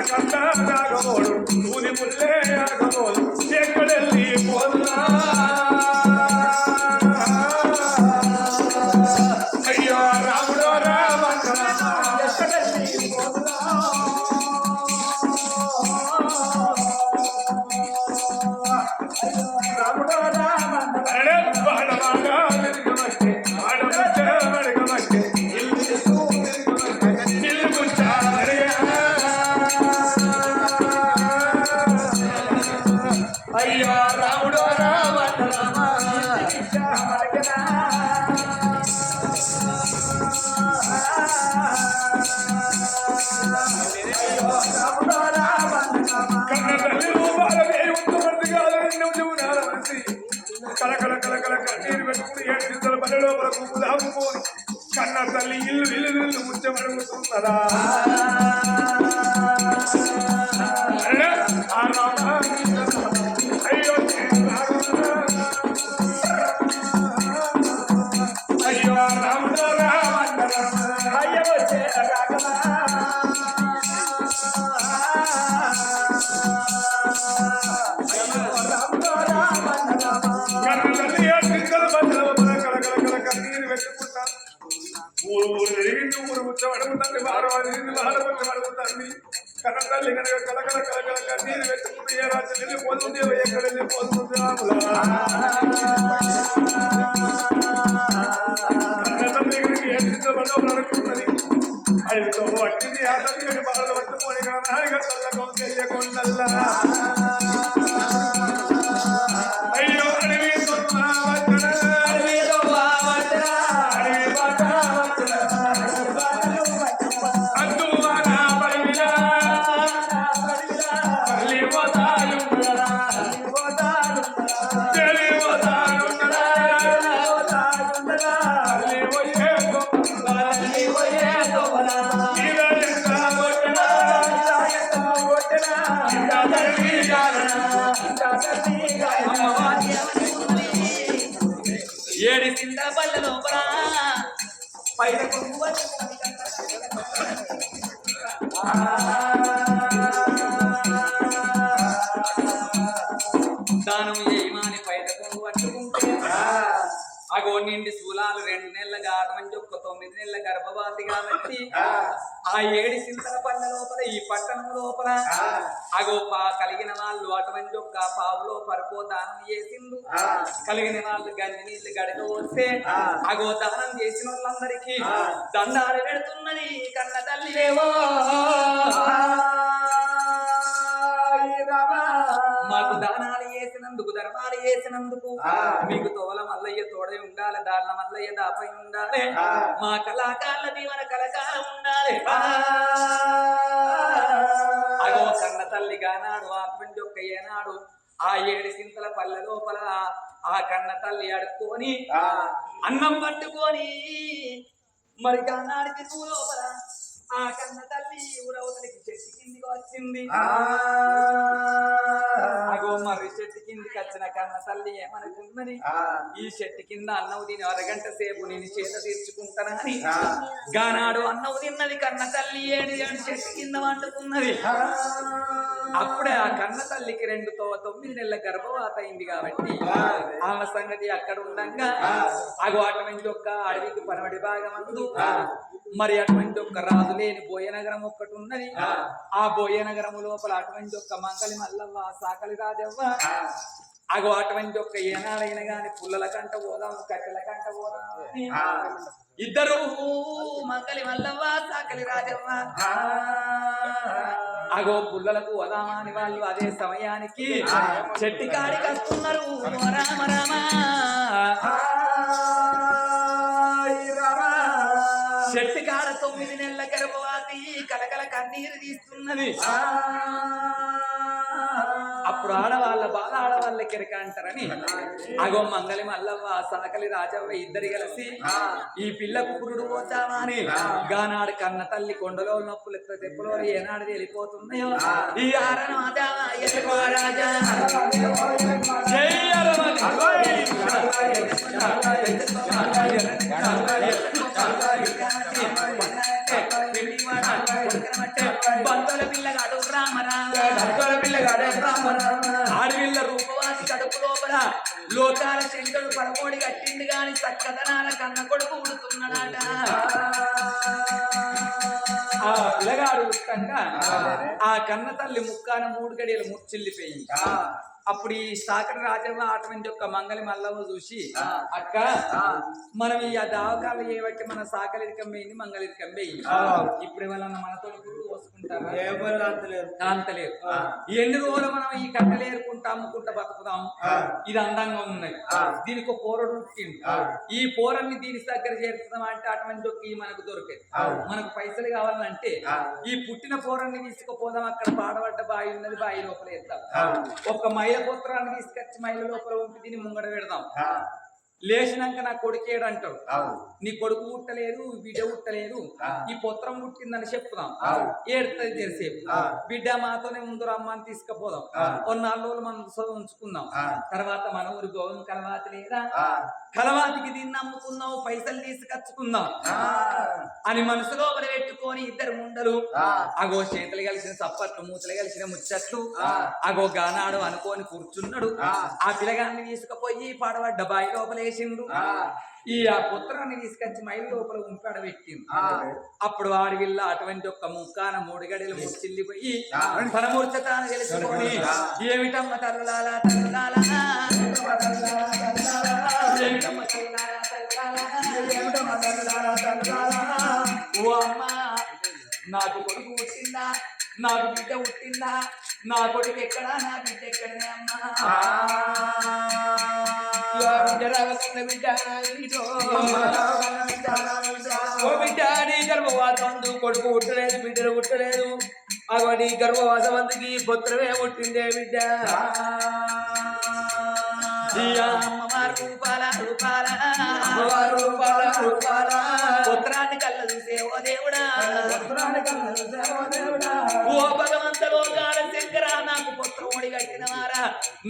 కన్నా రాగమోడు తూని ముల్లే ఆగమోడు ఎక్కడెళ్ళి పోదునా అయ్యో రాముడో రామన్న ఎక్కడెళ్ళి పోదునా రాముడో రామన్న బాడవాగా వెలుగమట్టే ఆడమట్టే వెలుగమట్టే అయ్యో రాముడో రామన్న కన్న తల్లి రూపాలనే కలకల కలకల కన్నీరు పెట్టుకుని ఏడ్చింతల పల్లె లోపల పువ్వు దాపుకోని కన్న తల్లి ఇల్లు ఇల్లు ఇల్లు ముచ్చమడుగుతున్నదా అయ్యో అయ్యో రాముడో రామన్న అయ్యో వచ్చే రాగమా ఊరు ముచ్చమడుగుతుంది వాడబడుతుంది కన్న తల్లి కనుక కలకల కలకల కన్నీరు పెట్టుకుంటూ ఏ రాత్రి వెళ్ళిపోతుంది ఎక్కడ వెళ్ళిపోతుంది కన్న తల్లి కనుక ఏ అనుకుంటుంది అదితో పట్టింది ఆ తల్లి బాధ పట్టుకొని నాలుగు తల్లకు తెలియకుండా అయ్యో అడవి ఏడి సింద పల్ల లోపల పైన దానం ఏమాని పైన కొంగు పట్టుకుంటే అగో నిండి శూలాలు 2 నెలల గాటమని ఒక్క 9 నెలల గర్భవతి కాబట్టి ఆ ఏడి సింతల పల్లె లోపల ఈ పట్టణం లోపల అగో కలిగిన వాళ్ళు అటువంటి ఒక్క పావులో పరుపో దానం చేసిండు కలిగిన వాళ్ళు గంజి నీళ్ళు గడక వస్తే అగో దానం చేసిన వాళ్ళందరికీ దండాలు పెడుతున్నది కన్న తల్లి లేవో మాకు దానాలు చేసినందుకు ధర్మాలు చేసినందుకు మీకు తోల మల్లయ్య తోడై ఉండాలి దాళ్ళ మల్లయ్య దాపై ఉండాలి మా కళాకారుల దీవన కళకాలం ఉండాలి అగో కన్న తల్లి గానాడు అటువంటి ఒక్క ఏనాడు ఆ ఏడు సింతల పల్లె లోపల ఆ కన్న తల్లి అడుక్కొని అన్నం పట్టుకొని మరి గానాడికి లోపల ఆ కన్న తల్లి ఊరవతలికి చెట్టు కిందికి వచ్చింది అగో మరి చెట్టు కిందికి వచ్చిన కన్న తల్లి ఏమనుకున్నది ఈ చెట్టు కింద అన్నవు తిని అరగంట సేపు నేను చేత తీర్చుకుంటానని గానాడు అన్నవు తిన్నది కన్న తల్లి ఏడు చెట్టు కింద వండుకున్నది అప్పుడే ఆ కన్న తల్లికి 9 నెలల గర్భవాత అయింది కాబట్టి ఆమె సంగతి అక్కడ ఉండగా అగో అటువంటి ఒక్క అడవికి పనవడి భాగమందు మరి అటువంటి ఒక్క రాజు లేని బోయనగరం ఒక్కటి ఉన్నది ఆ బోయనగరం లోపల అటువంటి ఒక్క మంగళి మల్లవ్వ సాకలి రాజవ్వ అగో అటువంటి ఒక్క ఏనాడైనా గాని పుల్లల కంట పోదాము కట్టెల కంట పోదాము ఇద్దరు మంగళి మల్లవ్వ సాకలి రాజవ్వ అగో పుల్లలకు వదామని వాళ్ళు అదే సమయానికి చెట్టి కాడికి వస్తున్నారు రామ రామ చెట్టు కాడ 9 నెలల గర్భవతి కలకల కన్నీరు తీస్తున్నది అప్పుడు ఆడవాళ్ళ బాధ ఆడవాళ్ళకి ఎరక అంటారని అగో మంగళి మల్లవ్వ సాకలి రాజవ్వ ఇద్దరు కలిసి ఈ పిల్లకు పురుడు పోతావా అని గానాడు కన్న తల్లి కొండలో నొప్పులు తెప్పులో ఏనాడు వెళ్ళిపోతున్నాయో ఈ ఆరణ రాజా బంధువుల పిల్లగా పిల్లగాడు రామరామ కడుపుల పిల్లగాడే రామరామ ఆడవిల్ల రూపవాసి కడుపు లోపల లోకాల శంకరుడు పరమోడి కట్టింది గాని చక్కదనాల కన్న కొడుకు ఉడుతున్నాడట ఆ పిల్లగాడు ఉట్టంగా ఆ కన్న తల్లి ముక్కాన 3 గడియలు ముచ్చిల్లిపోయింది అప్పుడు ఈ సాకర రాజవ్వ అటువంటి యొక్క మంగళి మల్లవ్వ చూసి అక్క మనం ఈ దావకాలు చేయబట్టి మన సాకలిరికం వేయింది మంగళిరికం వేయింది ఇప్పుడు ఏమన్నా మనతో గురువు పోసుకుంటారా అంతలేదు ఎన్ని రోజులు మనం ఈ కట్టెలు ఏరుకుంటా అమ్ముకుంటా బతుకుతాం ఇది అందంగా ఉన్నది దీనికి ఒక పోరడు పుట్టింది ఈ పోరన్ని దీని దగ్గర చేరుతున్నాం అంటే అటువంటి ఒక మనకు దొరికేది మనకు పైసలు కావాలంటే ఈ పుట్టిన పోరన్ని తీసుకుపోదాం అక్కడ పాడబడ్డ బావి ఉన్నది బావి లోపల వేద్దాం ఒక మైల పుత్రాన్ని తీసుకొచ్చి మైల లోపల ఉంపి దీన్ని ముంగడ పెడదాం లేచినాక నా కొడుకేడు అంటాడు నీ కొడుకు పుట్టలేదు బిడ్డ పుట్టలేదు ఈ పుత్రం పుట్టిందని చెప్పుదాం ఏడుతుంది తెరిసేపు బిడ్డ మాతోనే ముందు రమ్మని తీసుకుపోదాం ఓ 4 రోజులు మనం ఉంచుకుందాం తర్వాత మన ఊరి గోవం కలవాతి లేదా కలవాతికి దీన్ని అమ్ముకుందాం పైసలు తీసుకొచ్చుకుందాం అని మనసులో పెట్టుకొని ఇద్దరు ముండలు అగో చేతులు కలిసిన చప్పట్లు మూతలు కలిసిన ముచ్చట్లు అగో గానాడు అనుకోని కూర్చున్నాడు ఆ పిల్లగాన్ని తీసుకుపోయి పాడబడ్డ బాయి లోపల ఈ ఆ పుత్రాన్ని తీసుకొచ్చి మైలు లోపల ఉంపాడ పెట్టింది అప్పుడు వాడి వీళ్ళ అటువంటి ఒక్క ముక్కాన 3 గడియలు ముచ్చిల్లిపోయి తన మూర్ఛతాన్ని తెలుసుకొని ఏమిటమ్మ తల్లులాలా తల్లులాలా ఓ అమ్మా నాకు కొడుకు పుట్టిందా నాకు బిడ్డ పుట్టిందా నా కొడుకు ఎక్కడా నా బిడ్డ ఎక్కడనే అమ్మా బిడ్డ నీ గర్భవాసమందు కొడుకు పుట్టలేదు బిడ్డలు పుట్టలేదు అగో నీ గర్భవాసమందుకి పుత్రమే పుట్టిందే బిడ్డ పుత్రాన్ని కళ్ళ చూసే ఓ దేవుడా ఓ భగవంత లోకాల శంకర నాకు పుత్రముడి కట్టినవారా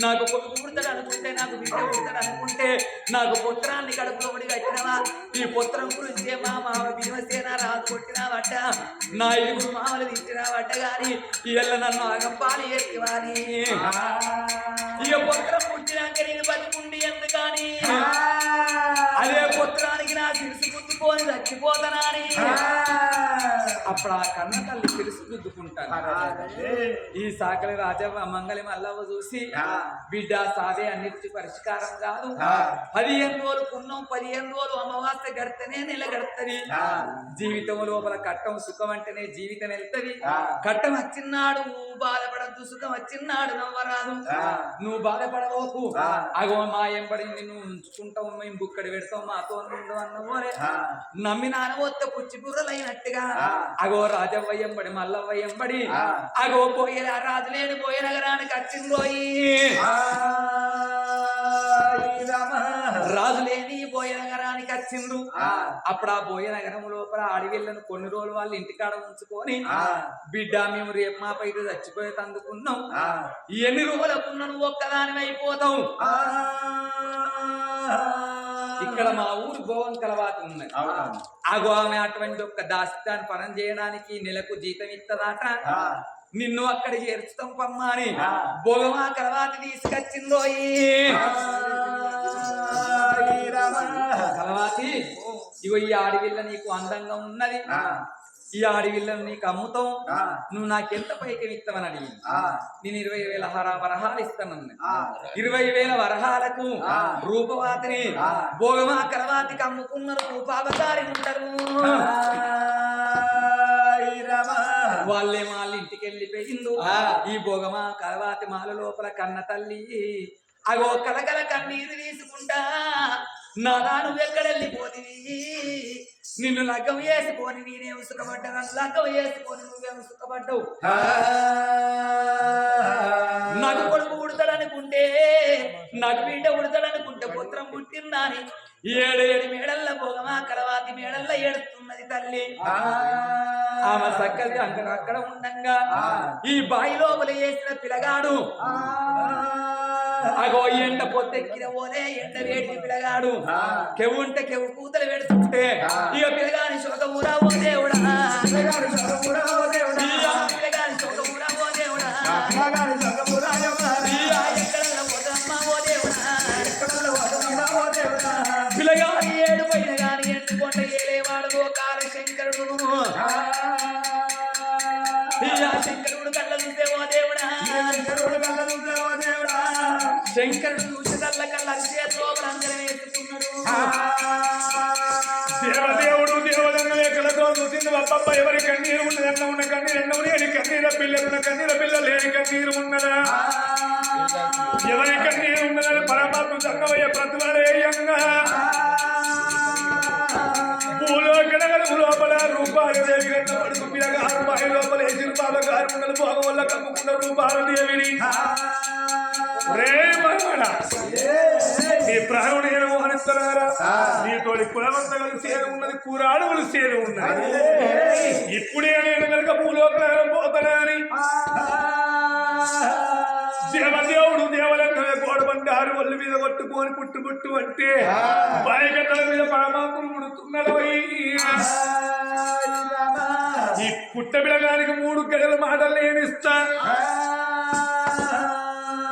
నాకు కొడుకు పుడతాడు అనుకుంటే నాకు బిడ్డ పుడతాడు అనుకుంటే నాకు పుత్రాన్ని కడుపులో ముడి కట్టినవా ఈ పుత్రం గురించి మా మామ భీమసేన రాజు కొట్టినావట నా 7 మామలు తిట్టినావట గాని ఇళ్ళ నన్ను ఆగంపాలి ఎత్తివాని ఇక పుత్రం పుట్టినాక నేను బతికుండి ఎందుకని అదే పుత్రానికి నా సిరుసు గుద్దుకొని చచ్చిపోతానని అప్పుడు ఆ కన్న తల్లి సిరుసు గుద్దుకుంటాను ఈ సాకలి రాజవ్వ మంగళి మల్లవ్వ చూసి బిడ్డ సాదే అన్నిటి పరిష్కారం కాదు 15 రోజులు పుణ్యం 15 రోజులు అమావాస్య గడితేనే నెల గడుతుంది జీవితం లోపల కట్టం సుఖం అంటేనే జీవితం వెళ్తది కట్టం వచ్చిన్నాడు బాధపడద్దు సుఖం వచ్చిన్నాడు నవ్వరాదు నువ్వు బాధపడవోకు అగో మా ఎంబడింది నువ్వు ఉంచుకుంటావు మేము బుక్కడి పెడతావు మాతో ఉండు అన్నవోరే నమ్మినాన వస్తే పుచ్చి బుర్రలైనట్టుగా అగో రాజవ్వ ఎంబడి మల్లవ్వ ఎంబడి అగో పోయే రాజు లేని పోయే నగరానికి వచ్చింది పోయి రాజు లేని బోయ నగరానికి వచ్చిండ్రు అప్పుడు ఆ బోయ నగరం లోపల అడవిళ్ళను కొన్ని రోజులు వాళ్ళు ఇంటికాడ ఉంచుకొని బిడ్డ మేము రేపు మా పైన చచ్చిపోయే అందుకున్నాం ఎన్ని రోజులకున్నా నువ్వు ఒక్కదాని అయిపోతావు ఇక్కడ మా ఊరు గోవం కలవాతి ఉన్నది ఆ గోవమే అటువంటి ఒక్క దాస్తాన్ని పనం చేయడానికి నెలకు జీతం ఇస్తదాట నిన్ను అక్కడ చేర్చుతాం పమ్మా అని భోగమా కలవాతి తీసుకొచ్చిందో కలవాతి ఇగో ఈ ఆడవిల్ల నీకు అందంగా ఉన్నది ఈ ఆడవిల్లను నీకు అమ్ముతాం నువ్వు నాకెంత పైకి ఇస్తామని అడిగి నేను 20,000 వరహాలు ఇస్తానన్నా 20,000 వరహాలకు రూపవాతిని భోగమా కలవాతికి అమ్ముకున్నారు రూపావతారి ఉంటారు వాళ్ళే వాళ్ళ ఇంటికి వెళ్ళిపోయిండు ఈ భోగమా కలవాతి మాల లోపల కన్న తల్లి అగో కలకల కన్నీరు తీసుకుంటా నానా నువ్వెక్కడెళ్ళిపోతివి నిన్ను లగ్గం వేసుకొని నేనేం సుఖపడ్డా నన్ను లగ్గం వేసుకొని నువ్వేం సుఖపడ్డావు నాకు కొడుకు పుడతాడనుకుంటే నాకు బిడ్డ పుడతాడనుకుంటే పుత్రం పుట్టిందా అని 7 మేడల్ల భోగమా కలవాతి మేడల్ల ఏడుస్తున్నది తల్లి ఆమె సక్కది అక్కడ ఉండంగా ఈ బాయి లోపల వేసిన పిల్లగాడు అగో ఎండ పొత్తెక్కిన ఓనే ఎండ వేడికి పిల్లగాడు కెవ్వుంటే కెవ్వు కూతలు పెడుతుంటే ఇక పిల్లగాని శోకమురా ఓ దేవుడా పిల్లగాని శోకమురా పిల్లగాని ఏడు పైన గాని ఎండుకొండ ఏలేవాడు ఓ కాల శంకరుడు శంకరుడు కళ్ళ చూసే ఓ దేవుడా శంకరుడు చూసేదల్ల కళ్ళ చేతులందరం వేసుకున్నాడు దేవదేవుడు దేవుడన్న ఎక్కడతో చూసింది అబ్బబ్బ ఎవరి కన్నీరు ఉన్నది ఎన్న ఉన్న కన్నీరు ఎన్న లేని కన్నీర పిల్లలున్న కన్నీర పిల్ల లేని కన్నీరు ఉన్నదా ఎవరి కన్నీరు ఉన్నదని పరమాత్మ సంగమయ్య ప్రతివాడేయంగా భూలోకనగరు లోపల రూపాయలు దేవి గంటపడుకు పిల్లగా రూపాయల లోపల వేసిన బాబగారు ఉన్నది భోగం వల్ల కమ్ముకున్న రూపాయలు దేవిని నీ ప్రాణుడు ఏమో అనిస్తున్నారా నీతోటి కులవంత కలిసి సేద ఉన్నది కూరాడుగులు సేద ఉన్నది ఇప్పుడే నేను కనుక భూలోకనగరం పోతానా అని దేవదేవుడు దేవలంగా గోడబండారు ఒళ్ళు మీద కొట్టుకొని పుట్టు అంటే బాయగడ్డల మీద పరమాత్ముడు ముడుతున్నాడు ఈ పుట్ట బిడగానికి 3 గడల మాటలు నేనిస్తా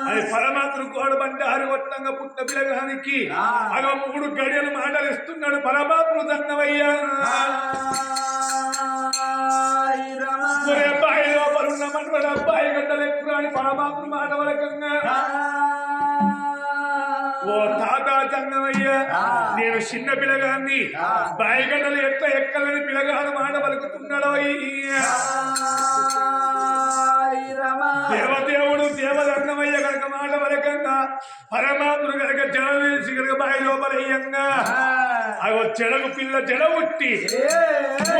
అది పరమాత్ముడు గోడబండారు కొట్టంగా పుట్ట బిడగానికి అగ 3 గడియలు మాటలు ఇస్తున్నాడు పరమాత్ముడు దన్నవయ్యా అబ్బాయి లోపలున్న మనవడు అబ్బాయి గడ్డలు ఎక్కువ అని పరమాత్ముడు మాట వరకంగా ఓ తాత చంగమయ్య నేను చిన్న పిల్లగాన్ని బాయిగడ్డలు ఎట్లా ఎక్కలని పిల్లగాడు మాట పలుకుతున్నాడు దేవదేవుడు దేవదంగమయ్య కనుక మాట వరకంగా పరమాత్ముడు కనుక జడ వేసి కనుక బాయి లోపలయ్యంగా అవి చెడకు పిల్ల జడ ఉట్టి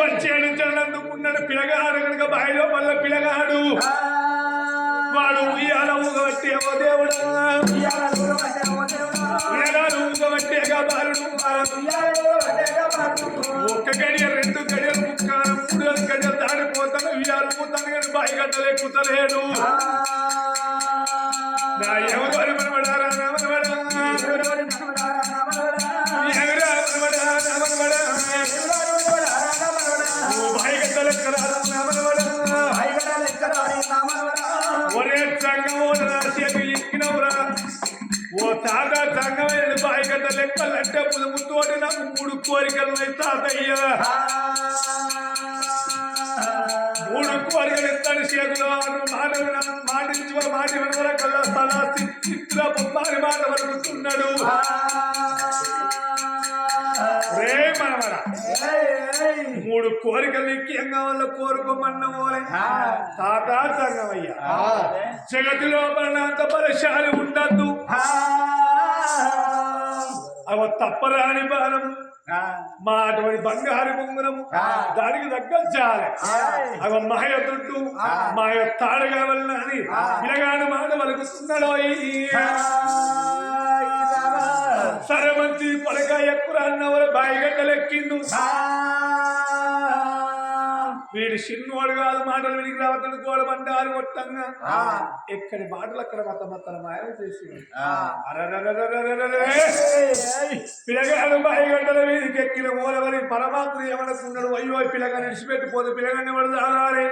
వచ్చేడు జడందుకున్నాడు పిల్లగాడు కనుక బాయి లోపల పిల్లగాడు వాడు ఉయ్యాల ఊగబట్టి ఏమో దేవుడా పిల్లగాడు ఊగబట్టేగా బాలుడు ఒక్క గడియ 2 గడియలు 3 గడియలు దాడిపోతాను ఉయ్యాలు పోతాను కానీ బాయి గడ్డలు ఎక్కుతలేడు నా ఎవరు అని మనవడారా బాయి గడ్డలు ఒరే సంగమో చేతి ఎక్కినవురా ఓ తాత సంగమైన బాయి గడ్డ లెక్కలంటే ముతోటి నాకు 3 కోరికలు తాతయ్య 3 కోరికలు ఎత్తాడు చేతిలో మాటి వరకల్లా స్థలా చిత్ర బొమ్మారి మాట వరుకుతున్నాడు రే మనవరా 3 కోరికలు ఎక్కియంగా వల్ల కోరుకోమన్న ఓలే తాత సంగమయ్య జగతి లోపల అంత పరిశాలి ఉండద్దు అవ తప్పరాని బాణము మా అటువంటి బంగారు బొంగురము దానికి దగ్గర చాలే అవ మాయ దుడ్డు మాయ తాడు కావాలని అని పిలగాడు మాట వలుకుతున్నాడు సరే మంచి పొలక ఎక్కువ అన్నవరు బాయిగడ్డలు ఎక్కిండు వీడు చిన్నవాడు కాదు మాటలు వినికి రావద్దని గోడబండారు కొట్టంగా ఎక్కడి మాటలు అక్కడ మత మాయం చేసి పిల్లగాడు బాయిగడ్డల వీధికి ఎక్కిన మూలవరి పరమాత్ముడు ఏమనుకున్నాడు అయ్యో పిల్లగా నిడిచిపెట్టిపోతే పిల్లగాన్ని పడదారే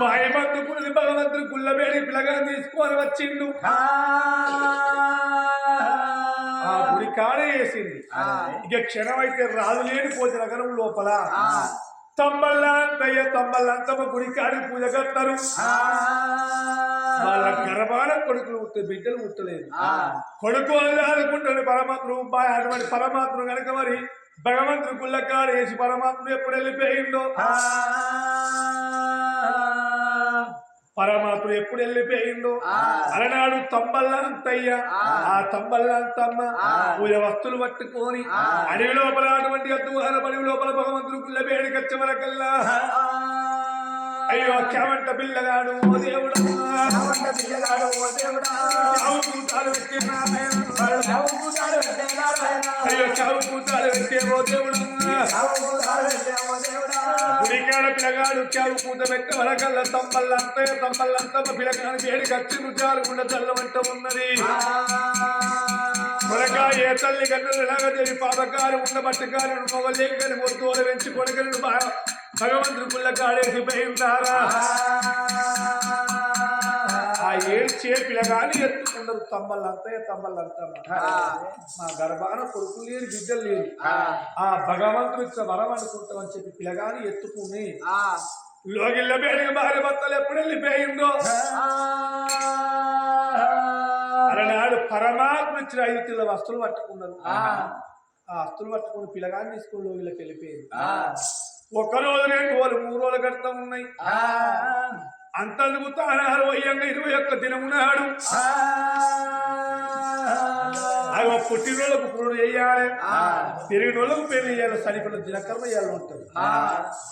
భయపడుకున్నది భగవంతుడు గుళ్ళబేడి పిల్లగాని తీసుకొని వచ్చిండు ఆ గుడి కాడే వేసింది ఇక క్షణం అయితే రాదు లేని పోతే నగరం లోపల తమ్మల్లంతమ్మ గుడి కాడి పూజ కట్టారు వాళ్ళ గర్భాన కొడుకులు పుట్టే బిడ్డలు పుట్టలేదు కొడుకు అనుకుంటాడు పరమాత్మ అటువంటి పరమాత్మ కనుక మరి భగవంతుడు గుళ్ళకాడ వేసి పరమాత్మ ఎప్పుడు వెళ్ళిపోయిందో పరమాత్ముడు ఎప్పుడు వెళ్ళిపోయిందో అలనాడు తంబల్లంతయ్య ఆ తంబల్లంతమ్మ పూజ వస్తువులు పట్టుకొని అడవి లోపల అటువంటి అడవి లోపల భగవంతుడు గుళ్ళబేడికి వచ్చే వరకల్లా అయ్యో చావంట పిల్లగాడు ఓ దేవుడా చావు కూతాలు పెట్టినా అయ్యో చావు కూతాలు పెట్టే ఓ దేవుడా గుడికాడ పిల్లగాడు చావు పూత పెట్ట వరకల్ల తమ్మల్లంతమ్మ పిల్లగాని వేడి కచ్చి రుచాలు గుండె చల్లవంట ఉన్నది కొడకా ఏ తల్లి గన్నులు ఎలాగ దేవి పాపకారు ఉన్న బట్టకారు మొగలేకని మొత్తోలు వెంచి కొడకలు భగవంతుడు పుల్ల కాడేసి పోయిందారా ఆ ఏడ్చే పిల్లగాని ఎత్తుకుంటారు తమ్మల్లంతా మా గర్భాన కొడుకులు లేని బిడ్డలు లేని ఆ భగవంతుడు ఇచ్చిన వరం అనుకుంటామని చెప్పి పిల్లగాని ఎత్తుకుని లోగిళ్ళ బేడికి భార్య భర్తలు ఎప్పుడు వెళ్ళిపోయిందో అలనాడు పరమాత్మ ఇచ్చిన 5 కిలో వస్తువులు పట్టుకున్నారు ఆ వస్తువులు పట్టుకుని పిల్లగాని తీసుకుని లోగిళ్ళకి వెళ్ళిపోయింది ఒక్కరోజు 2 రోజులు 3 రోజులు గడతా ఉన్నాయి అంతకు తానారు వయ్యంగా 21 దినమున్నాడు అవి పుట్టినోళ్ళకు పురుడు చేయాలి పెరిగినోళ్ళకు పెళ్లి చేయాలి సరిపడ దినకర్మ చేయాలి ఉంటుంది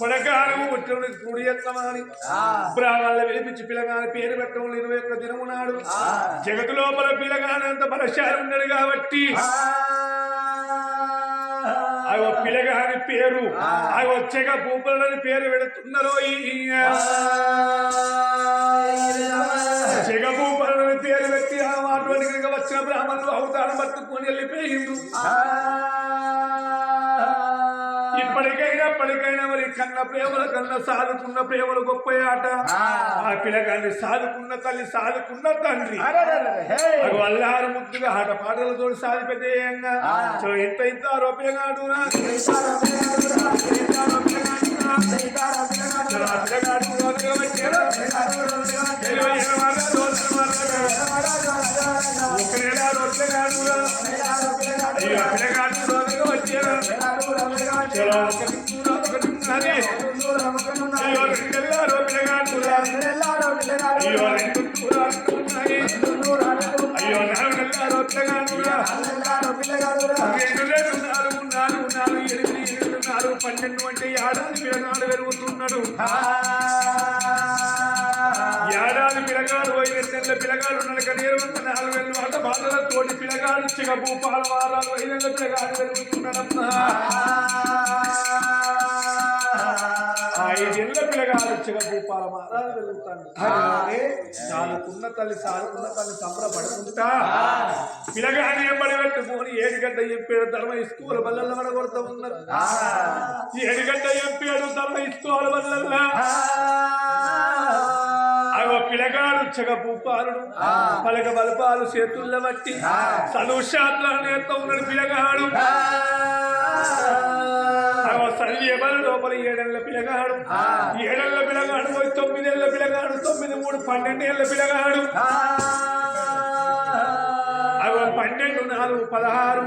కొడకాలము పుట్టినోళ్ళకి పురుడు చేస్తామని బ్రాహ్మణులు వినిపించి పిల్లగాని పేరు పెట్టడం 21 దినమున్నాడు జగతు లోపల పిల్లగాని అంత బలశాలి ఉన్నాడు కాబట్టి అవి పిల్లగాని పేరు అవి వచ్చేగా భూపులని పేరు పెడుతున్నారు జగభూపాలని పేరు పెట్టి ఆ మాటోనికి వచ్చిన బ్రాహ్మణులు అవతారం పట్టుకొని వెళ్ళిపోయిండు ఇప్పటికైనా మరి కన్న ప్రేమల కన్నా సాదుకున్న ప్రేమలు గొప్ప ఆట ఆ పిల్లగాన్ని సాదుకున్న తల్లి సాదుకున్న తండ్రి అల్లారు ముద్దుగా ఆట పాటలతో సాది పెద్దయంగా ఇంత ఆరోప్యగాడు అయ్యో 12 అంటే ఏడాది పిల్లగాడు పెరుగుతున్నాడు ఏడాది పిల్లగాడు 5 నెలల పిల్లగాడు ఉన్నాడు కానీ 24 వేల వాట బాధలతోటి పిల్లగాడు చిగ భూపాల వారాలు 5 నెలల పిల్లగాడు పెరుగుతున్నాడమ్మా 5 ఏళ్ళ పిల్లగాడు చిగ భూపాల వారాలు పెరుగుతాడు సాదుకున్న తల్లి సంబరపడుకుంటా పిల్లగాని ఎంబడి పెట్టుకొని 7 గంట ఎంపేడు ధర్మ స్కూల్ బల్లల్లో పడగొడతా ఉన్నారు 7 గంట ఎంపేడు ధర్మ స్కూల్ బల్లల్లో అగో పిల్లగాడు చెగ భూపాలుడు పలక బలపాలు చేతుల్లో బట్టి చదువు శాస్త్రాలు నేర్తా ఉన్నాడు పిల్లగాడు తల్లి ఎవరి లోపల 7 ఏళ్ల పిల్లగాడు 7 ఏళ్ల పిల్లగాడు 9 ఏళ్ల పిల్లగాడు 9 3 12 ఏళ్ల పిల్లగాడు అవి 12 4 16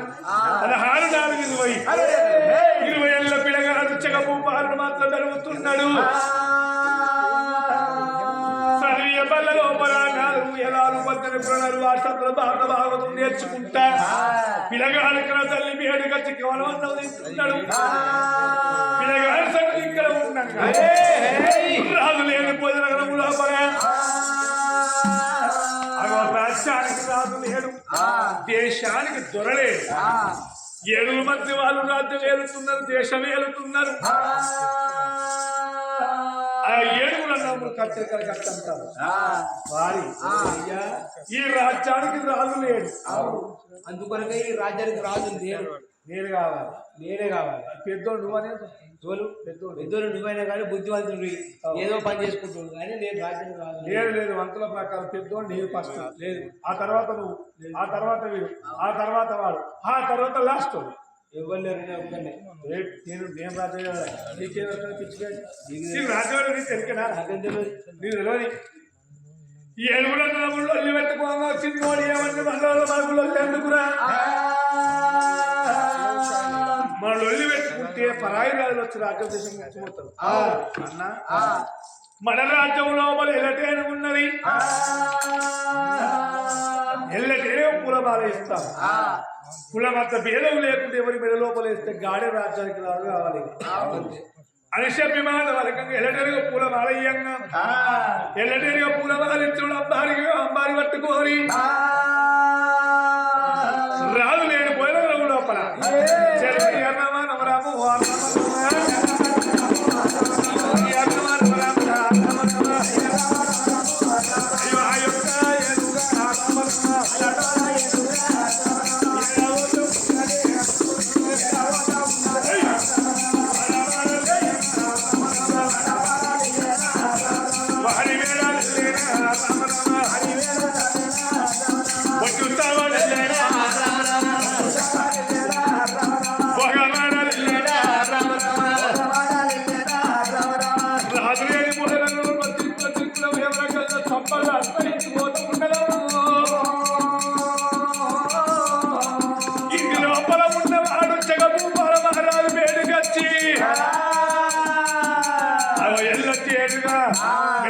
16 4 20 ఏళ్ల పిల్లగాడు చెగ భూపాలుడు మాత్రం పెరుగుతున్నాడు బల్ల లోపల 4 ఎలాలు 12 ప్రణాలు వాట్సాప్ల భారత భాగవతం నేర్చుకుంటా పిల్లగాడు ఇక్కడ తల్లి మేడు కచ్చి కేవలం తింటున్నాడు పిల్లగాడు సంగతి ఇక్కడ ఉన్నాడు రాజు లేని భోజనగరం లోపల రాష్ట్రానికి రాజు లేడు దేశానికి దొరలేడు 7 మంది వాళ్ళు రాజ్యం ఏలుతున్నారు దేశం ఏలుతున్నారు ఆ 7 అన్నప్పుడు కట్టెలు కట్టంటారు వారి ఈ రాజ్యానికి రాజు లేడు అందుకొరకే ఈ రాజ్యానికి రాజు లేడు నేనే కావాలి పెద్దోడు నువ్వనే తోలు పెద్దోళ్ళు నువ్వైనా కానీ బుద్ధివంతుడు ఏదో పని చేసుకుంటున్నాడు కానీ నేను రాజ్యానికి రాజు లేదు వంతుల ప్రకారం పెద్దోడు నేను ఫస్ట్ లేదు ఆ తర్వాత నువ్వు ఆ తర్వాత వీడు ఆ తర్వాత వాడు ఆ తర్వాత లాస్ట్ ఎవరు లేరు నేను రాజు రాజవాడు నీకు తెలియనా నీకు తెలియదు ఈ 7 నమ్ముళ్ళు అల్లి పెట్టుకోగా చిన్నోడు ఏమంటే మనలో ఎందుకురా మన లొల్లి పెట్టుకుంటే పరాయి రాజులు వచ్చి రాజ్యం దేశం ముచ్చిపోతారు అన్నా మన రాజ్యం లోపల ఎల్లటేను ఉన్నది ఎల్లటేనే కులబాల ఇస్తాం కులమంత భేదం లేకుండా ఎవరి మెడ లోపల వేస్తే గాడే రాజ్యానికి రాజు కావాలి అనిషభ్యమాన వరకంగా ఎల్లటేరుగా పూలమాలయ్యంగా ఎల్లటేరుగా పూలమాలించడం అంబారి పట్టుకోని రాజు లేని పోయిన లోపల నమరాము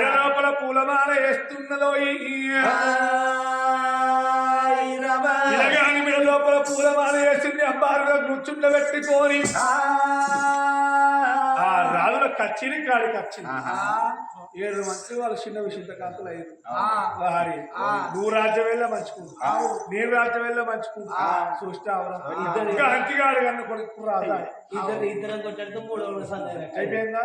మెడ లోపల పూలమాల వేస్తున్నదో ఇలాగాని మెడ లోపల పూలమాల వేసింది అబ్బారుగా కూర్చుండ పెట్టుకొని ఆ రాజుల కచ్చిని కాడికి వచ్చింది 7 మంత్రి వాళ్ళు చిన్న విషింతకాంతులు అయ్యారు వారి నువ్వు రాజ్యం వెళ్ళ మంచుకుంటా నేను రాజ్యం వెళ్ళ మంచుకుంటా చూస్తావురా ఇంకా అంకిగాడు కన్నా కొడుకు రాదా ఇద్దరం కొట్టడితే 3 సంగతి అయిపోయిందా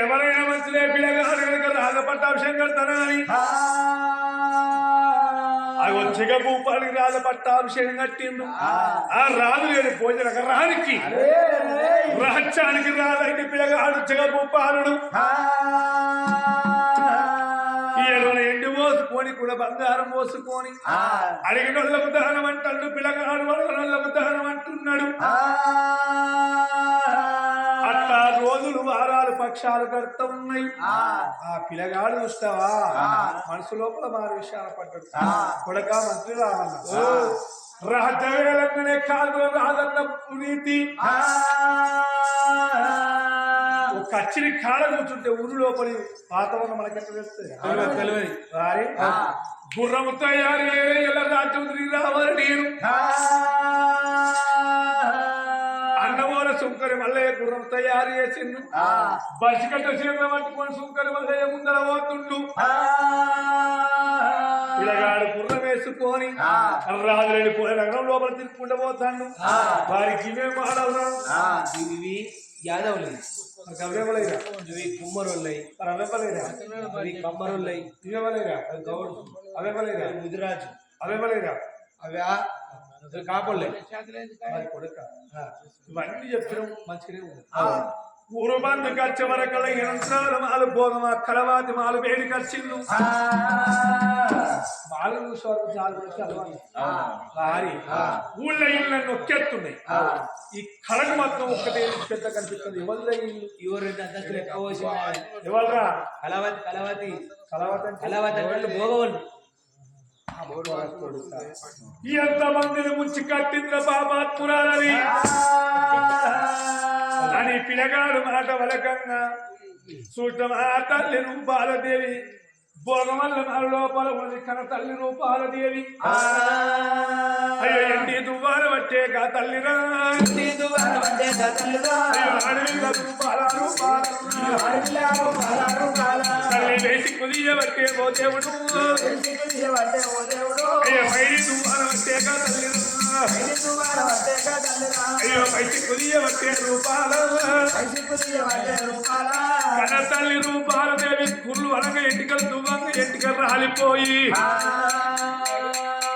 ఎవరైనా మంచిలే పిల్లగాడు కనుక రాజపట్టాభిషేకం కడతానని అది వచ్చేగా భూపాలికి రాజపట్టాభిషేకం కట్టిండు ఆ రాజు లేని భోజన రానికి రాజ్యానికి రాజైతే పిల్లగాడు జగభూపాలుడు ఎండు పోసుకొని కూడా బంగారం పోసుకొని అడిగిన వాళ్ళకు దహనం అంటాడు పిల్లగాడు వాళ్ళకు దహనం అంటున్నాడు అట్లా రోజులు వారాలు పక్షాలు గడుతూ ఉన్నాయి ఆ పిల్లగాడు చూస్తావా మనసు లోపల మారు విషయాలు పడ్డాడు కొడక మంత్రి రావన్న రాజ్యవేళనే కాదు రాదన్న పునీతి ఒక కచ్చిని కాడ కూర్చుంటే ఊరు లోపలి వాతావరణం మనకెట్లా తెలుస్తుంది వారి గుర్రము తయారు ఎలా రాజ్యం తిరిగి రావాలి నేను అన్నమూల సుంకరి మల్లయ్య గుర్రం తయారు చేసిండు బసికట్ట చీరలు పట్టుకొని సుంకరి మల్లయ్య ముందర పోతుండు పిల్లగాడు గుర్రం వేసుకొని రాజు వెళ్ళిపోయే నగరం లోపల తిరుక్కుంటూ పోతాడు వారికి ఇవే మాడవరా ఇవి యాదవులు అవేమలేరా ఇవి కుమ్మరున్నాయి మరి అవేమలేరా అవి కమ్మరున్నాయి ఇవేమలేరా గౌడు అవేమలేరా ముదిరాజు అవేమలేరా అవా కాపలే కొడుక ఇవన్నీ చెప్పడం మంచిగానే ఉంది ఊరు బంధు ఖర్చు వరకల యంత్రాలు మాలు భోగమా కలవాతి మాలు వేడి ఖర్చులు మాలు చూసేవారు చాలా వారి ఊళ్ళ ఇళ్ళ నొక్కెత్తున్నాయి ఈ కళకు మాత్రం ఒక్కటే పెద్ద కనిపిస్తుంది ఎవరి ఇల్లు ఎవరు అంతస్తులు ఎక్కువ ఎవరా కలవతి కలవతి కలవతి కలవతి అంటే భోగవల్లు ఎంత మందిని ముంచి కట్టింద్ర పాపాత్మురాలని అని పిల్లగాడు మాట వలకంగా చూడటం ఆ తల్లి రూపాలదేవి భోగమల్ల నా లోపల ఉన్నది కన తల్లి రూపాలదేవి అయ్యో ఎండి దువ్వాలు పట్టేగా తల్లిరా అడవిలో తల్లి వేసి కుదియ పట్టే ఓ దేవుడు అయ్యో మైడి దువ్వాలు పట్టేగా తల్లిరా అయ్యో పైసి కుదియ పట్టే రూపాల కన తల్లి రూపాలదేవి కుర్లు అనగా ఎంటికలు దువ్వంగా ఎంటికలు రాలిపోయి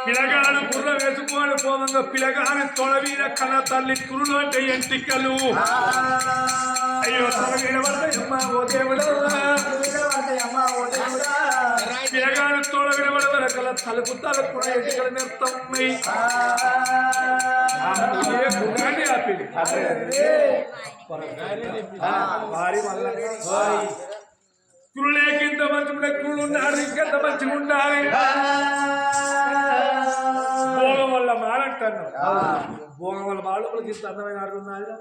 పిల్లగాడు కుర్ర వేసుకొని పోవంగా పిల్లగాని తొడవీన కన తల్లి కురులు అంటే ఎంటికలు అయ్యో తొడవీన పడతాయమ్మా ఓ దేవుడు పిల్లగాని తొడవీన పడవల కల తలుపు తలుపు ఎంటికలు నిర్తమ్మై వారి వల్ల కురులేకింత మంచి కురులు ఉన్నాడు ఇంకెంత మంచిగా ఉండాలి భోగం వల్ల మారంటాను భోగం వల్ల మాలోపలికి ఇంత అందమైన ఆడుతున్నారు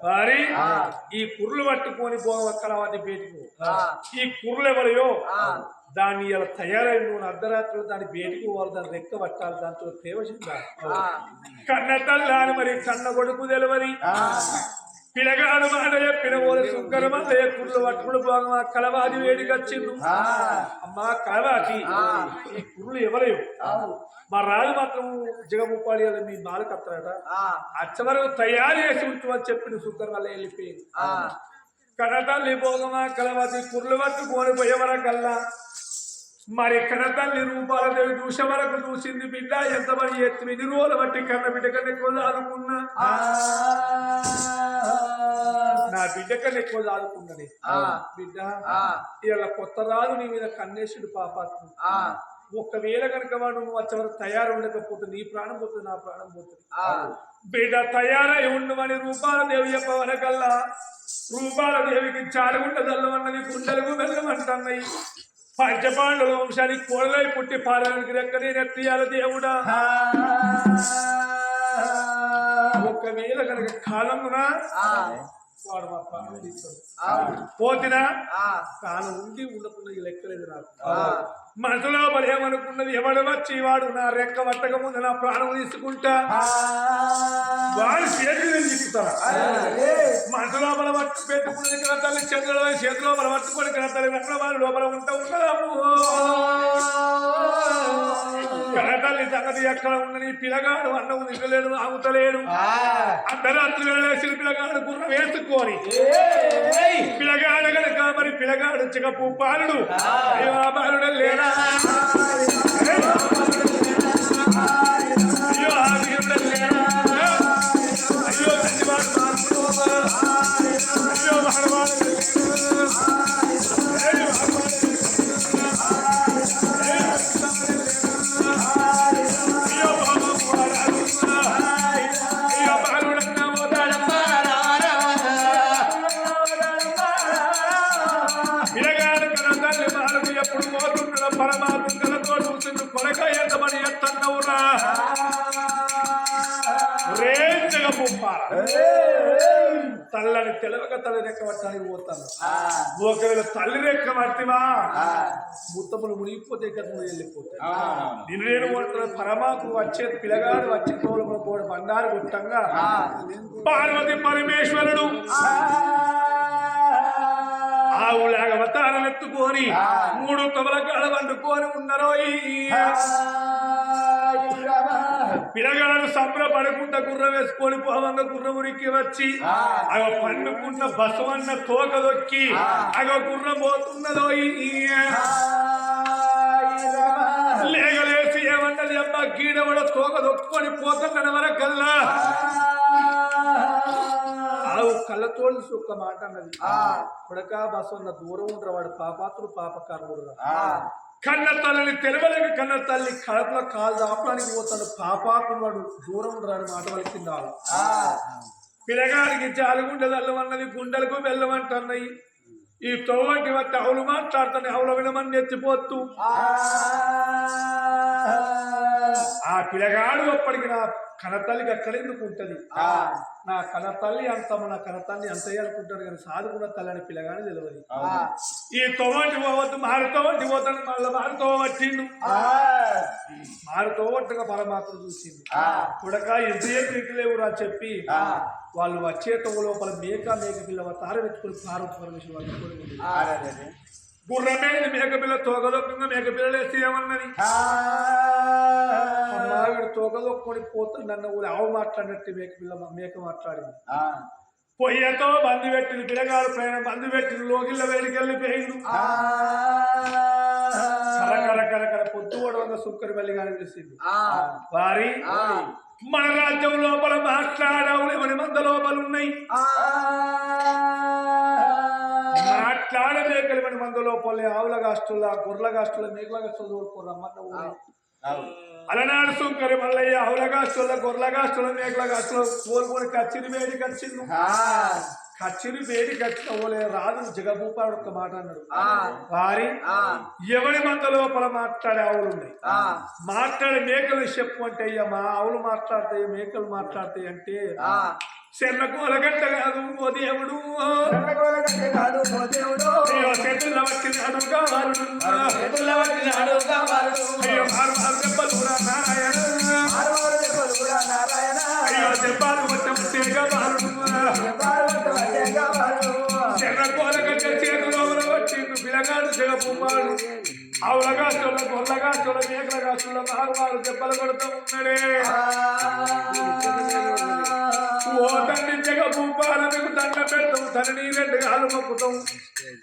వారి ఈ కుర్రలు పట్టుకొని భోగం కలవాతి బయటకు ఈ కుర్రలు ఎవరియో దాన్ని ఇలా తయారై నువ్వు అర్ధరాత్రులు దాన్ని బయటికి పోవాలి దాన్ని రెక్క పట్టాలి దాంతో తేవసిందా కన్న తల్లాని మరి కన్న కొడుకు తెలియని పిల్లగాడు మాట చెప్పిన పోలే సుంకర మల్లయ్య కుర్రలు పట్టుకుని భోగం కలవాది వేడికి వచ్చిండు అమ్మా కలవాతి ఈ కుర్రలు ఎవరో మా రాజు మాత్రం జగముప్పాడి మీ బాలకత్తరాట అచ్చవరకు తయారు చేసి ఉంచు అని చెప్పి సుంకర మల్లయ్య వెళ్ళిపోయింది కనతల్లి భోగమా కలవాతి కుర్రలు పట్టుకొని పోయేవరకల్లా మరి కనతల్లి రూపాలదేవి చూసే వరకు చూసింది బిడ్డ ఎంతమంది ఎత్తి 2 రోజులు బట్టి కన్న బిడ్డ కన్నా ఎక్కువ ఆదుకున్నా నా బిడ్డ కన్నా ఎక్కువ ఆదుకున్నది బిడ్డ ఇలా కొత్త రాజు నీ మీద కన్నేసుడు పాపాత్మ ఒకవేళ కనుక వాడు నువ్వు వచ్చేవరకు తయారు ఉండకపోతే నీ ప్రాణం పోతుంది నా ప్రాణం పోతుంది బిడ్డ తయారై ఉండమని రూపాలదేవి చెప్పవరకల్లా రూపాలదేవికి చాలుగుండ చల్లమన్నది గుండెలకు వెళ్ళమంటున్నాయి పంచపాండుల వంశానికి కోడలై పుట్టి పాలనకి రెక్కనే నెత్తియాల దేవుడా ఒకవేళ కనుక కాలమున వాడు మా ప్రాణం తీస్తాడు. పోతినా ప్రాణం ఉండి ఉండకుండా ఈ లెక్కలేదు నాకు. మనసులో ఏమనుకున్నది ఎవడు వచ్చి వాడు నా రెక్క పట్టక ముందు నా ప్రాణం తీసుకుంటా వాడు చేతులు తీసుకుంటారా మనసులో పట్టు పెట్టుకున్నది కదా తల్లి చేతిలో పట్టుకొని కదా తల్లి అక్కడ వాడు లోపల ఉండదాము కనతల్లి సంగతి ఎక్కడ ఉన్నది పిల్లగాడు అన్నం తినలేడు ఆగుతలేడు అర్ధరాత్రి వేసిన పిల్లగాడు గుర్ర వేసుకొని పిల్లగాడు కనుక మరి పిల్లగాడు చిగపు బాలుడు అయ్యో ఆ బాలుడు లేడా అయ్యో ఆ వీరుడు లేడా అయ్యో తండ్రివాడు అయ్యో మహర్వాడు పరమాత్మతో చూసింది కొనక ఎంతమని ఎత్తన్నవురా రేంజగా పంపాల తల్లని తెలవక తల్లి రెక్క పట్టడానికి పోతాను ఒకవేళ తల్లి రెక్క పట్టివా ముత్తములు మునిగిపోతే కదా వెళ్ళిపోతాయి నేను ఒంటరి పరమాత్మ వచ్చే పిల్లగాడు వచ్చే తోలు కూడా బండారు గుట్టంగా పార్వతి పరమేశ్వరుడు ఆవులాగా అవతారం ఎత్తుకొని 3 కమలకాడ వండుకొని ఉన్నారో పిల్లగాడు సంబరపడకుండా గుర్ర వేసుకొని పోవంగా గుర్ర ఉరికి వచ్చి అగ పండుకున్న బసవన్న తోక దొక్కి అగ గుర్రం పోతున్నదో లేగలేసి ఏమన్నది అమ్మ గీడవడ తోక దొక్కుని పోతున్న వరకల్లా ఆవు కళ్ళతోడు ఒక్క మాట అన్నది కొడక బసవన్న దూరం ఉండరు వాడు పాపాత్రుడు పాపకారుడు కన్న తల్లిని తెలవలేక కన్న తల్లి కడపలో కాలు దాపడానికి పోతాడు పాపాత్రుడు వాడు దూరం ఉండరాని మాట వలికింది పిల్లగాడికి జాలిగుండె అల్లమన్నది గుండెలకు వెళ్ళమంటున్నాయి ఈ తొవ్వంటి వట్టి ఆవులు మాట్లాడుతున్నాయి ఆవుల వినమని ఎత్తిపోతూ ఆ పిల్లగాడు అప్పటికి నా కనతల్లికి అక్కడ ఎందుకు ఉంటది నా కనతల్లి అంతము నా కనతల్లి అంత అనుకుంటాడు కానీ సాధుకున్న తల్లని పిల్లగాని తెలియదు ఈ తొవ్వంటి పోవద్దు మారుతో వంటి పోతాను మళ్ళీ మారుతో పట్టిండు మారుతో వంటగా పరమాత్మ చూసింది కుడక ఎంతసేపు లేవురా చెప్పి వాళ్ళు వచ్చే తొవ్వ లోపల మేక పిల్ల తార పెట్టుకుని పరమేశ్వరు గుర్రమేది మేకపిల్ల తోకదొక్కంగా మేకపిల్లలు వేస్తే ఏమన్నది అమ్మాడు తోకదొక్కుని పోతుంది నన్ను ఊరి ఆవు మాట్లాడినట్టు మేక మాట్లాడింది పొయ్యతో బంది పెట్టింది పిల్లగాడు ప్రయాణం బంది పెట్టింది లోకిళ్ళ వేడికెళ్ళిపోయిండు కరకర పొద్దు ఓడవంగా సుక్కరి మల్లి కానీ పిలిచింది వారి మన రాజ్యం లోపల మాట్లాడావు ఎవరి మంద లోపల ఉన్నాయి మాట్లాడే మేకలు మన మంద లోపల ఆవుల గాస్తుల గొర్రెల గాస్తుల మేకల గాస్తులు తోడుకోరమ్మన్న అలనాడు సుంకరి మల్లయ్య ఆవుల గాస్తుల గొర్రెల గాస్తుల మేకల గాస్తులు కోరుకొని కచ్చిరి వేడికి వచ్చిండు కచ్చిరి వేడికి వచ్చిన ఓలే రాదు జగభూపాడు ఒక్క మాట అన్నాడు వారి ఎవరి మంద లోపల మాట్లాడే ఆవులు ఉన్నాయి మాట్లాడే మేకలు చెప్పు అంటే అయ్యా మా ఆవులు మాట్లాడతాయి మేకలు మాట్లాడతాయి అంటే చెన్నకోలగట్ట కాదు ఓ దేవుడు చేతుల వచ్చినాడు కావాడు అయ్యో మారు దెబ్బలు నారాయణ అయ్యో దెబ్బలు వచ్చే కావాడు చెన్నకోలగట్ట చేతులో వచ్చిండు పిల్లగాడు జగపుమాడు ఆవులగా చోళ్ళ గొర్రెగా చోళ్ళ మేకలగా చోళ్ళ మారు దెబ్బలు కొడుతూ ఉన్నాడే ఓ తండ్రి జగభూపాల మీకు దండ పెడతాం తండ్రి 2 కాలు మొక్కుతాం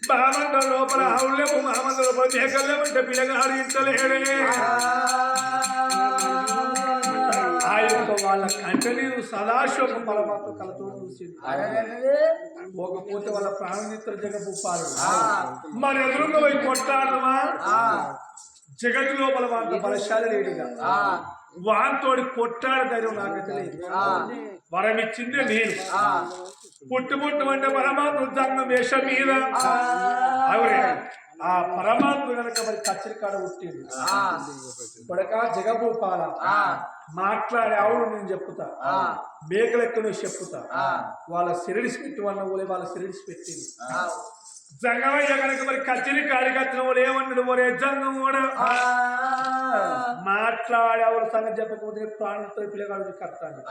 బామండ లోపల ఆవులేము మామంద లోపల మేకలేమంటే పిల్లగాడు ఇంటలేడే ఆ యొక్క వాళ్ళ కంటని సదాశోకం పరమాత్మ కలతో చూసింది పోకపోతే వాళ్ళ ప్రాణమిత్ర జగభూపాలు మరి ఎదురుగా పోయి కొట్టాడమా జగతి లోపల వాళ్ళ బలశాలి లేడుగా వాంతోడి కొట్టాడు ధైర్యం నాకైతే లేదు వరం ఇచ్చిందే నేను పుట్టు అంటే పరమాత్మ జన్మ వేషం మీద అవరే ఆ పరమాత్మ గనక మరి కచ్చరికాడ పుట్టిండు కొడక జగభూపాల మాట్లాడే ఆవులు నేను చెప్పుతా మేకలెక్క నువ్వు చెప్పుతా వాళ్ళ సిరిడిసి పెట్టి వాళ్ళ సిరిడిసి పెట్టింది జంగమయ్య కనుక మరి కచ్చరి కాడికత్తిన వాడు ఏమన్నాడు ఒరే జంగమోడు మాట్లాడే ఆవుల సంగతి చెప్పకపోతే ప్రాణంతో పిల్లగాడు కత్తాడు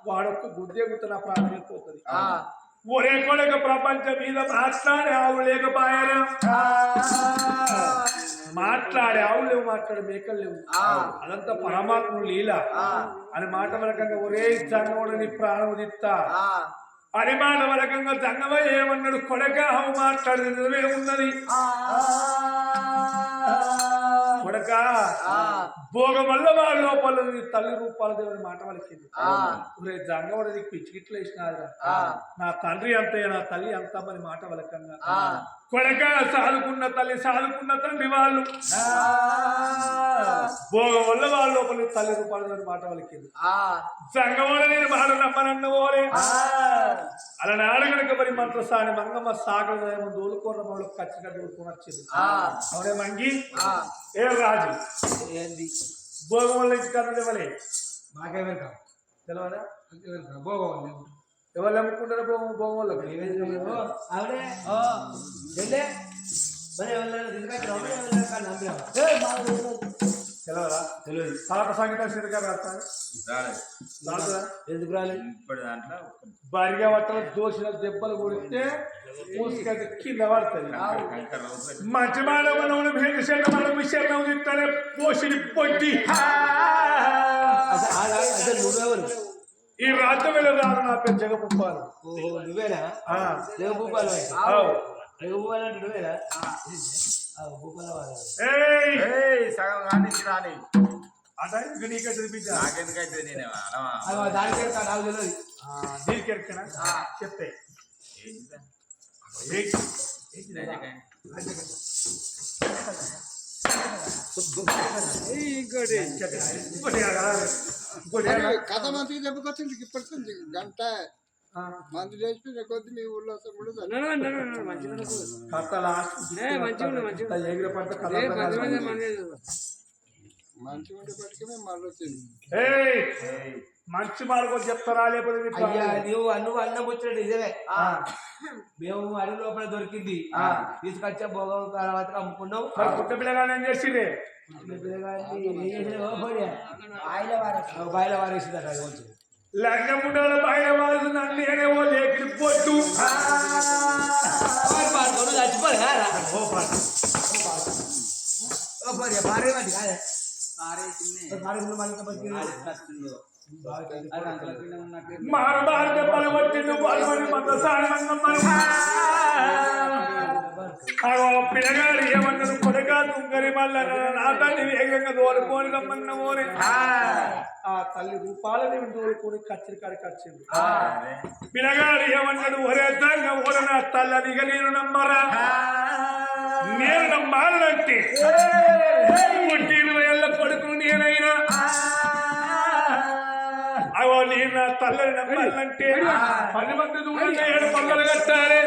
వాడొక్క గుద్దే గుర్తు నా ప్రాణం వెళ్ళిపోతుంది ఒరే కొడుకు ప్రపంచం మీద మాట్లాడే ఆవులు లేకపోయారా మాట్లాడే ఆవులు లేవు మాట్లాడే మేకలు లేవు అదంతా పరమాత్మ లీల అని మాట వరకంగా ఒరే జంగముడు నీ ప్రాణం ఉదిత్తా అని మాట వరకంగా జంగమయ్య ఏమన్నాడు కొడక ఆవు మాట్లాడేది ఉన్నది కొడక భోగం వల్ల వాళ్ళ లోపల తల్లి రూపాల దేవుని మాట వలికింది ఒరే జంగముడు నీకు పిచ్చికిట్లు వేసినారా నా తండ్రి అంతయ్య నా తల్లి అంతా మరి మాట వలకంగా కొడక సాదుకున్న తల్లి సాదుకున్న తండ్రి వాళ్ళు భోగం వల్ల వాళ్ళ లోపల తల్లి రూపాల మాట వలికింది జంగముడు నేను మాట నమ్మనన్న ఓరే అలా నాడు కనుక మరి మంత్రసాని మంగమ్మ సాగరం దోలుకోర వాళ్ళు ఖచ్చితంగా దోలుకొని వచ్చింది అవునే మంగి ఏ రాజు ఏంది భోగం వల్ల ఇంటి కథలు ఇవ్వలే మాకేమెరక తెలవదా భోగం ఎవరు అమ్ముకుంటారు భోగం వల్ల అవునే తెలవదా తెలియదు సాలక సంగీతం శ్రీకారు రాస్తాను ఎందుకు రాలేదు భారీగా బట్టలు దోషుల దెబ్బలు కొడితే పూసుకైతే కింద పడుతుంది మంచి మానవులను భేద మనం విషయం చెప్తానే పోషిని పొట్టి నువ్వెవరు ఈ రాజ్యం వెళ్ళారు నా పేరు జగపుప్పాలు నువ్వేనా జగభూపాలు జగభూపాలు అంటే నువ్వేనా భూపాల సగం రాని రాని అదే నీకే చూపించా నాకెందుకైతే నేనే దానికి నాకు తెలియదు దీనికెక్కనా చెప్తే ఇంకోటి కథ మంచిగా చెప్పుకొచ్చింది ఇప్పటికి గంట మంది చేసి కొద్ది మీ ఊళ్ళో మంచిగా ఉండేపటికి మేము మళ్ళీ వచ్చింది మంచి మార్గం చెప్తారా లేకపోతే అయ్యా నువ్వు అన్నం వచ్చినట్టు ఇదే మేము అడవి లోపల దొరికింది తీసుకొచ్చా భోగం తర్వాత అమ్ముకున్నాం పుట్ట పిల్లగానే ఏం చేసిండే బాయిల వారేసిందట లంగముండాల బాయిల వారు నన్ను నేనేమో లేకి పొట్టు చచ్చిపోలే మారబారు దెబ్బలు కొట్టిండు బాలుమని మందసాని మంగమ్మని పిల్లగాడు ఏమన్నాడు కొడగా తుంగరి మళ్ళా నా తల్లి వేగంగా దోలుకొని రమ్మన్న ఓని ఆ తల్లి రూపాలని దోలుకొని కచ్చరికాడికి వచ్చింది పిల్లగాడు ఏమన్నాడు ఒరే తంగ ఓడ నా తల్లి ఇక నేను నమ్మరా నేను నమ్మాలంటే పుట్టి 20 ఏళ్ళ కొడుకును నేనైనా అవో నేను నా తల్లిని నమ్మాలంటే 10 మంది దూరంగా 7 పర్దలు కట్టాలి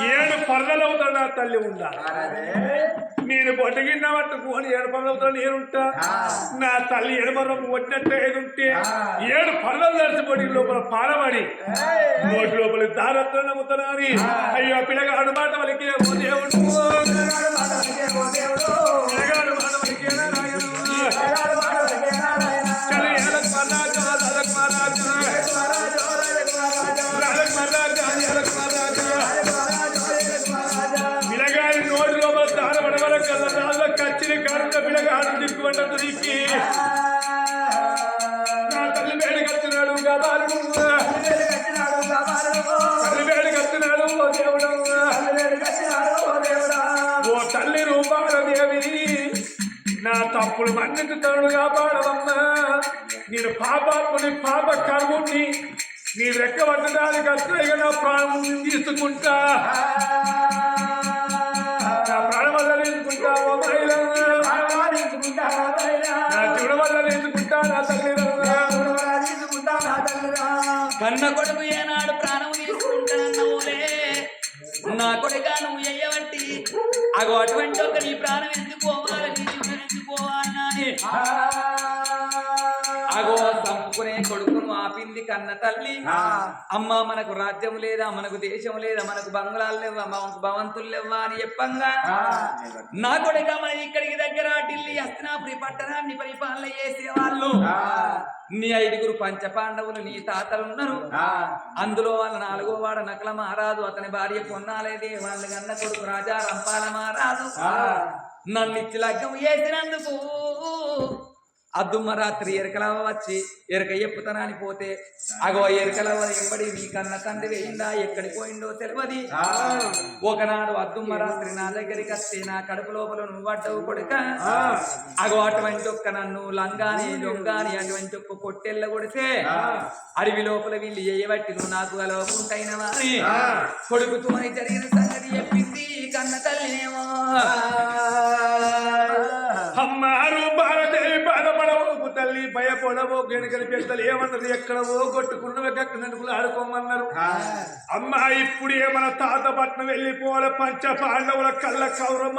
7 పర్దలు అవుతాడు నా తల్లి ఉండాలి నేను బొట్టగిన్న పట్టుకొని 7 పర్దలు అవుతాడు నేనుంటా నా తల్లి ఎడమరం వచ్చినట్టు ఏదుంటే 7 పర్దలు నడిచిపోయి లోపల పారబడి నోటి లోపల దారత్వం నమ్ముతాను అని అయ్యో పిల్లగాడు మాట వాళ్ళకి ఓ దేవుడు పిల్లగాడు మాట వాళ్ళకి పిల్లగాడి నోటి లోపల దారపడవల కల్లా కచ్చిన కారుతో పిల్లగాడు దిక్కుమంటూ దిక్కి నా తల్లి వేడి కత్తున్నాడు గబాలు తల్లి వేడి కత్తున్నాడు ఓ దేవుడు ఓ తల్లి రూపాల దేవిని నా తప్పుడు మన్నించుతాడు కాపాడవమ్మా నేను పాపాత్ముని పాప కర్ముని నీ రెక్క పట్టడానికి అసలు నా ప్రాణం తీసుకుంటా నా ప్రాణం వల్ల తీసుకుంటా ఓ మహిళ నా చూడ వల్ల తీసుకుంటా నా తల్లి కన్న కొడుకు ఏనాడు ప్రాణం తీసుకుంటానవులే నా కొడుక నువ్వు ఎయ్యబట్టి అగో అటువంటి ఒక నీ ప్రాణం ఎందుకు పోవాలి నీ జీవనం ఎందుకు పోవాలని అగో చంపుకునే కొడుకును ఆపింది కన్న తల్లి అమ్మ మనకు రాజ్యం లేదా మనకు దేశం లేదా మనకు బంగ్లాలు లేవా మనకు భవంతులు లేవా అని చెప్పంగా నా కొడుక మన ఇక్కడికి దగ్గర ఢిల్లీ హస్తినాపురి పట్టణాన్ని పరిపాలన చేసే వాళ్ళు నీ 5గురు పంచ పాండవులు నీ తాతలు ఉన్నారు అందులో వాళ్ళ 4గో వాడ నకల మహారాజు అతని భార్య పొన్నాలేదే వాళ్ళ కన్న కొడుకు రాజా రంపాల మహారాజు నన్ను ఇచ్చి లగ్గం చేసినందుకు అద్దుమ్మ రాత్రి ఎరకలవ వచ్చి ఎరక ఎప్పుతనాని పోతే అగో ఎరకలవ ఎంబడి నీ కన్న తండ్రి వేయిందా ఎక్కడికి పోయిందో తెలియదు ఒకనాడు అద్దుమ్మ రాత్రి నా దగ్గరికి వస్తే నా కడుపు లోపల నువ్వు అడ్డవు కొడుక అగో అటువంటి ఒక్క నన్ను లంగాని దొంగాని అటువంటి ఒక్క పొట్టెళ్ళ కొడితే అడవి లోపల వీళ్ళు చేయబట్టి నువ్వు నాకు అలవకుంటైనవా అని కొడుకుతోని జరిగిన సంగతి చెప్పింది కన్న తల్లినేమో అమ్మారు భారదేవి బాధపడవు తల్లి భయపడవు గెనకలి పెద్దలు ఏమన్నారు ఎక్కడవో కొట్టుకున్నవి గట్టునడుకులు ఆడుకోమన్నారు అమ్మ ఇప్పుడు ఏమన్నా తాత పట్నం వెళ్ళిపోవాలి పంచ పాండవుల కళ్ళ కౌరవ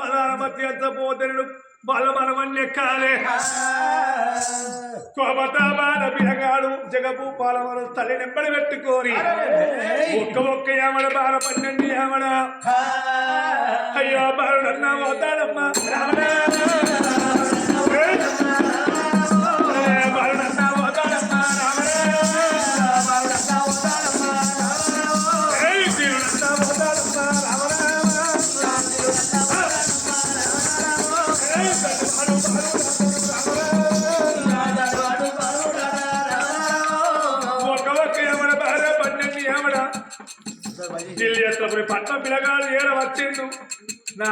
మధ్య ఎంత పోతనుడు బలమనవన్నీ ఎక్కాలే కోపతాబాల బిడగాడు జగభూపాలవరం తల్లి నెంబడి పెట్టుకొని ఒక్క ఏమడ బాల 12 ఏమడ అయ్యో బాలుడన్నా పోతాడమ్మా రామడా బాలుడన్నా పోతాడమ్మా రామడా బాలుడన్నా పోతాడమ్మా తీరుడన్నా పోతాడమ్మా రామడా ఢిల్లీ పట్నం పిల్లగాడు ఏడ వచ్చిండు నా